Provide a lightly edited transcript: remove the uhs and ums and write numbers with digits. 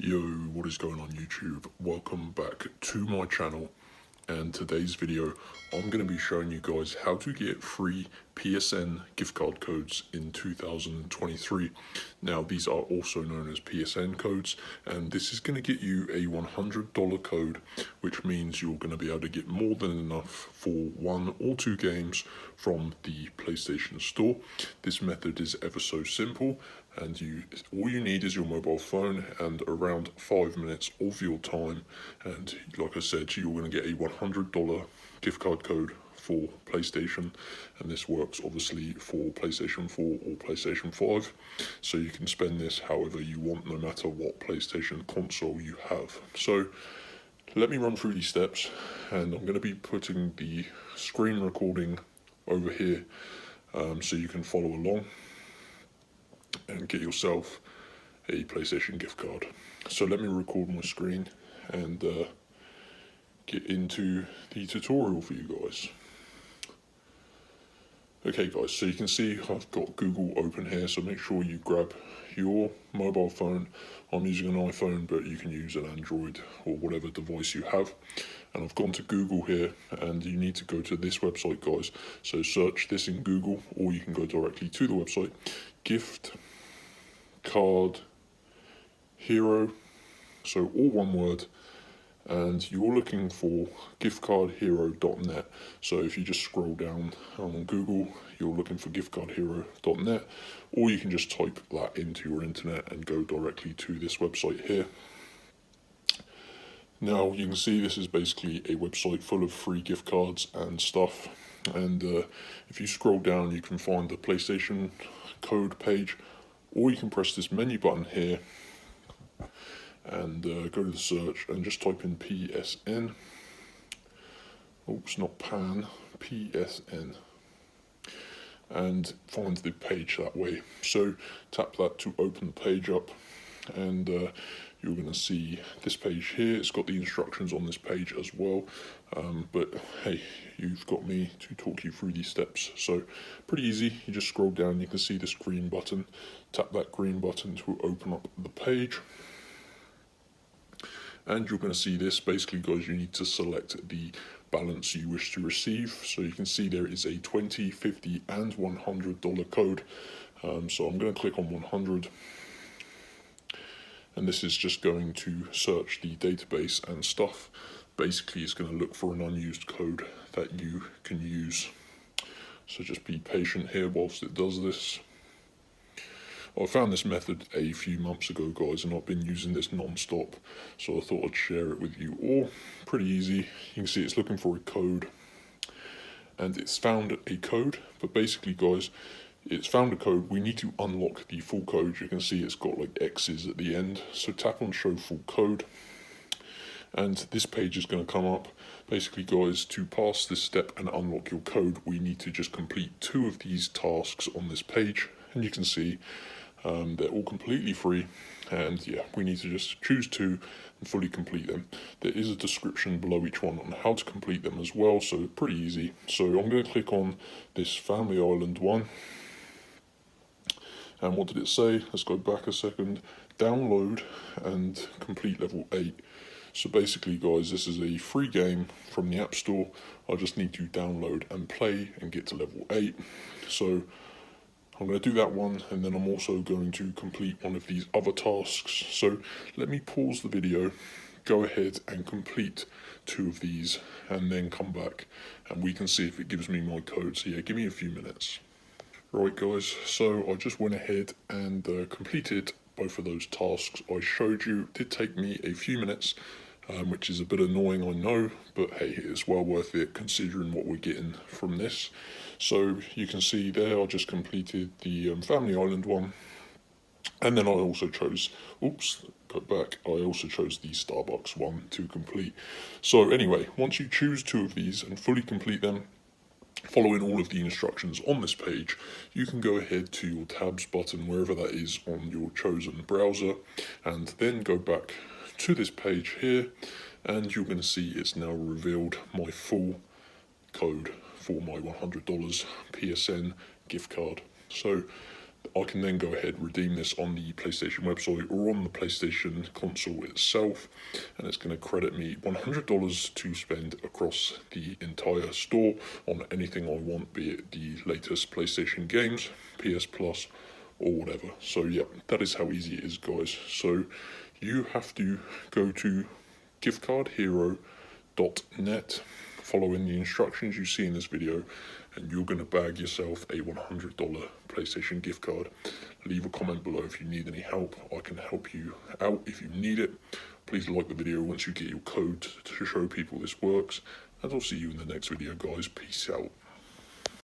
Yo, what is going on YouTube? Welcome back to my channel, and today's video I'm going to be showing you guys how to get free PSN gift card codes in 2023. Now these are also known as PSN codes, and this is going to get you a $100 code, which means you're going to be able to get more than enough for 1 or 2 games from the PlayStation Store. This method is ever so simple, and all you need is your mobile phone and around 5 minutes of your time, and like I said, you're going to get a $100 gift card code for PlayStation, and this works obviously for PlayStation 4 or PlayStation 5, so you can spend this however you want no matter what PlayStation console you have. So let me run through these steps, and I'm going to be putting the screen recording over here so you can follow along and get yourself a PlayStation gift card. So let me record my screen and get into the tutorial for you guys. Okay guys, so you can see I've got Google open here, so make sure you grab your mobile phone. I'm using an iPhone, but you can use an Android or whatever device you have. And I've gone to Google here, and you need to go to this website, guys. So search this in Google, or you can go directly to the website, Gift Card Hero, so all one word, and you're looking for giftcardhero.net. So if you just scroll down on Google, you're looking for giftcardhero.net, or you can just type that into your internet and go directly to this website here. Now you can see this is basically a website full of free gift cards and stuff, and if you scroll down you can find the PlayStation code page, or you can press this menu button here and go to the search and just type in PSN. Oops, not PAN, PSN, and find the page that way. So tap that to open the page up, and you're going to see this page here. It's got the instructions on this page as well, but hey, you've got me to talk you through these steps. So pretty easy. You just scroll down, you can see this green button. Tap that green button to open up the page, and you're going to see this. Basically guys, you need to select the balance you wish to receive. So you can see there is a $20, $50 and $100 code. So I'm going to click on 100, and this is just going to search the database and stuff. Basically it's going to look for an unused code that you can use, so just be patient here whilst it does this. I found this method a few months ago guys, and I've been using this non-stop, so I thought I'd share it with you all. Pretty easy. You can see it's looking for a code, and it's found a code, but basically guys, it's found a code. We need to unlock the full code. You can see it's got like X's at the end, so tap on show full code, and this page is going to come up. Basically guys, to pass this step and unlock your code, we need to just complete 2 of these tasks on this page, and you can see they're all completely free, and yeah, we need to just choose 2 and fully complete them. There is a description below each one on how to complete them as well, so pretty easy. So I'm going to click on this Family Island one, and what did it say? Let's go back a second. Download and complete level 8. So basically guys, this is a free game from the App Store. I just need to download and play and get to level 8. So I'm going to do that one, and then I'm also going to complete one of these other tasks. So let me pause the video, go ahead and complete 2 of these, and then come back and we can see if it gives me my code. So yeah, give me a few minutes. Right guys, so I just went ahead and completed both of those tasks I showed you. It did take me a few minutes, which is a bit annoying, I know, but hey, it's well worth it considering what we're getting from this. So you can see there I just completed the Family Island one, and then I also chose, oops, go back, I also chose the Starbucks one to complete. So anyway, once you choose 2 of these and fully complete them, following all of the instructions on this page, you can go ahead to your tabs button, wherever that is on your chosen browser, and then go back to this page here, and you're going to see it's now revealed my full code for my $100 PSN gift card. So I can then go ahead, redeem this on the PlayStation website or on the PlayStation console itself, and it's going to credit me $100 to spend across the entire store on anything I want, be it the latest PlayStation games, PS Plus, or whatever. So yeah, that is how easy it is, guys. So you have to go to giftcardhero.net, following the instructions you see in this video, and you're going to bag yourself a $100 PlayStation gift card. Leave a comment below if you need any help. I can help you out if you need it. Please like the video once you get your code to show people this works, and I'll see you in the next video, guys. Peace out.